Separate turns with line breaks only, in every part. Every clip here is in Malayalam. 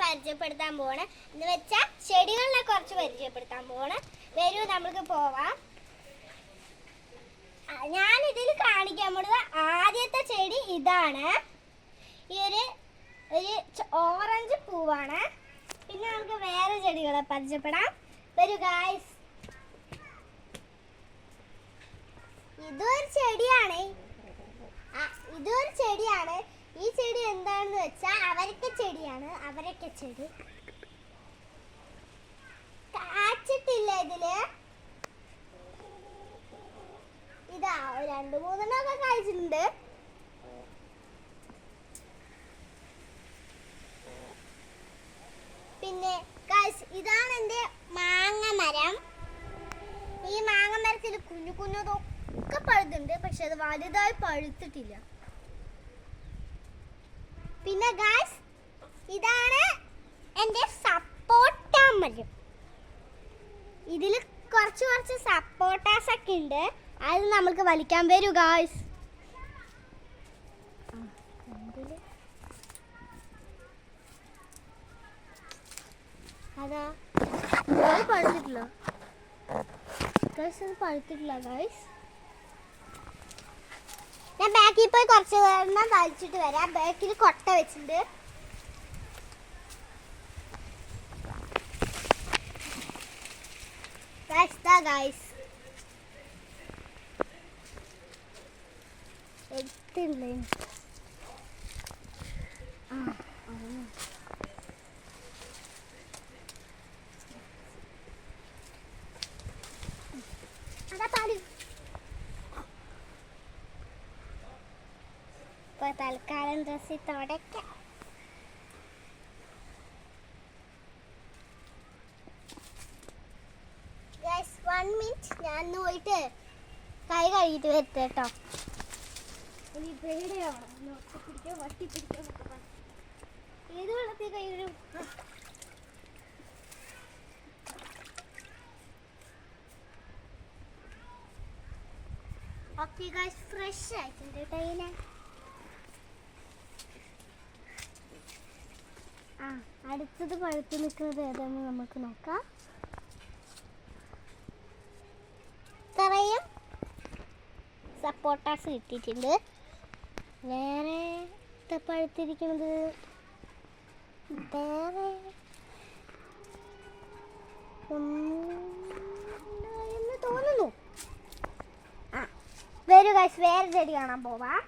പരിചയപ്പെടുത്താൻ പോവാണ്. എന്ന് വെച്ചാൽ ചെടികളിനെ കുറച്ച് പരിചയപ്പെടുത്താൻ പോവാണ്. വരൂ നമുക്ക് പോവാം. ഞാൻ ഇതിൽ കാണിക്കാൻ പോകുന്നത് ആദ്യത്തെ ചെടി ഇതാണ്. ഈ ഒരു ഓറഞ്ച് പൂവാണ്. പിന്നെ നമുക്ക് വേറെ ചെടികളെ പരിചയപ്പെടാം. വരൂ ഗായ്സ്. ഇതൊരു ചെടിയാണ്. ഈ ചെടി എന്താണെന്ന് വെച്ചാൽ അവരക്ക ചെടിയാണ്. അവരക്ക ചെടി കാച്ചിട്ടില്ല ഇതില്. ഇതാ 2-3 കായ്ച്ചിട്ടുണ്ട്. പിന്നെ ഇതാണ് എൻ്റെ മാങ്ങ മരം. ഈ മാങ്ങ മരത്തിൽ കുഞ്ഞു കുഞ്ഞതൊക്കെ പഴുത്തുണ്ട്, പക്ഷെ അത് വലുതായി പഴുത്തിട്ടില്ല. പിന്നെ ഗായ്സ് ഇതാണ് എൻ്റെ സപ്പോട്ട മരം. ഇതിൽ കുറച്ച് സപ്പോട്ടാസ് ഒക്കെ ഉണ്ട്. അത് നമുക്ക് വലിക്കാൻ വരൂ ഗായ്സ്. അതാ പഴുത്തിട്ടില്ല ഗായ്സ്, അത് പഴുത്തിട്ടില്ല ഗായ്സ്. ഞാൻ ബാക്കിൽ പോയി കുറച്ച് നേരം തളിച്ചിട്ട് വരാം. ബാക്കിൽ കൊട്ട വെച്ചിട്ടുണ്ട്. ഗായ്സ് എടുത്തില്ലേ? അതാ പാല്. ഇപ്പൊ തൽക്കാലം ഡ്രസ്സിൽ തുടയ്ക്കാം. ഗൈസ് 1 മിനിറ്റ്, ഞാൻ പോയിട്ട് കൈ കഴുകിയിട്ട് വരട്ടെ കേട്ടോ. ഇനി പേടിയാവണം. വട്ടി പിടിക്കോ ഏത് വെള്ളത്തിൽ കൈ വരും? ഓക്കെ ഗൈസ്, ഫ്രഷ് ആയിട്ടുണ്ട് കേട്ടോ. ഇതിനെ അടുത്തത് പഴുത്ത് നിൽക്കുന്നത് ഏതാണെന്ന് നമുക്ക് നോക്കാം. ഇത്രയും സപ്പോട്ടാസ് കിട്ടിയിട്ടുണ്ട്. വേറെ പഴുത്തിരിക്കുന്നത് വേറെ എന്ന് തോന്നുന്നു. വരൂ ഗൈസ്, വേറെ ചെടി കാണാൻ പോവാം.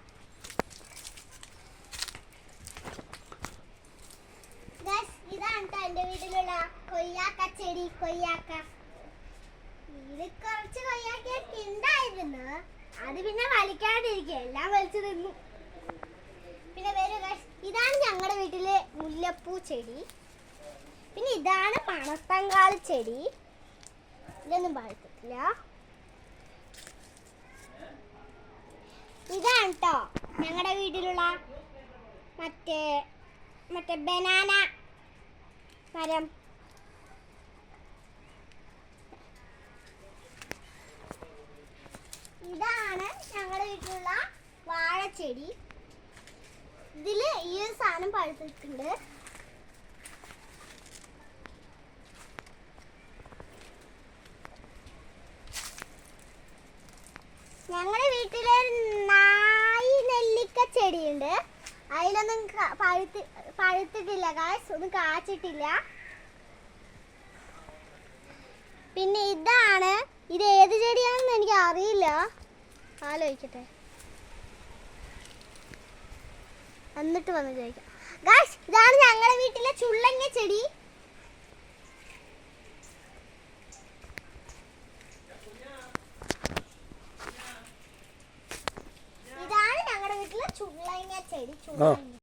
ഇതാണ് എന്റെ വീട്ടിലുള്ള കൊയ്യാക്ക ചെടി. കൊയ്യാക്ക ഇതിൽ കുറച്ച് കൊയ്യാക്കൊക്കെ ഉണ്ടായിരുന്നു. അത് പിന്നെ വലിക്കാണ്ടിരിക്കുക, എല്ലാം വലിച്ചു തിന്നു. പിന്നെ വരൂ ഗൈസ്, ഇതാണ് ഞങ്ങളുടെ വീട്ടിലെ മുല്ലപ്പൂ ചെടി. പിന്നെ ഇതാണ് പണത്തങ്കാളി ചെടി. ഇതൊന്നും പഴുത്തിട്ടില്ല. ഇതാണ് കേട്ടോ ഞങ്ങളുടെ വീട്ടിലുള്ള മറ്റേ ബനാന മരം. ഇതാണ് ഞങ്ങളുടെ വീട്ടിലുള്ള വാഴച്ചെടി. ഇതില് ഈ ഒരു സാധനം പഴുത്തിട്ടുണ്ട്. ഞങ്ങളുടെ വീട്ടില് നായി നെല്ലിക്ക ചെടിയുണ്ട്. അതിലൊന്നും പഴുത്തിട്ടില്ല ഗായ്സ്, ഒന്നും കാച്ചിട്ടില്ല. പിന്നെ ഇതാണ്, ഇത് ഏത് ചെടിയാണെന്ന് എനിക്ക് അറിയില്ല, ആലോചിക്കട്ടെ, എന്നിട്ട് വന്ന് ചോദിക്കാം. ഗായ്സ് ഇതാണ് ഞങ്ങളുടെ വീട്ടിലെ ചുള്ളങ്ങ ചെടി. ഇതാണ് ഞങ്ങളുടെ വീട്ടിലെ ചുള്ളങ്ങ ചെടി.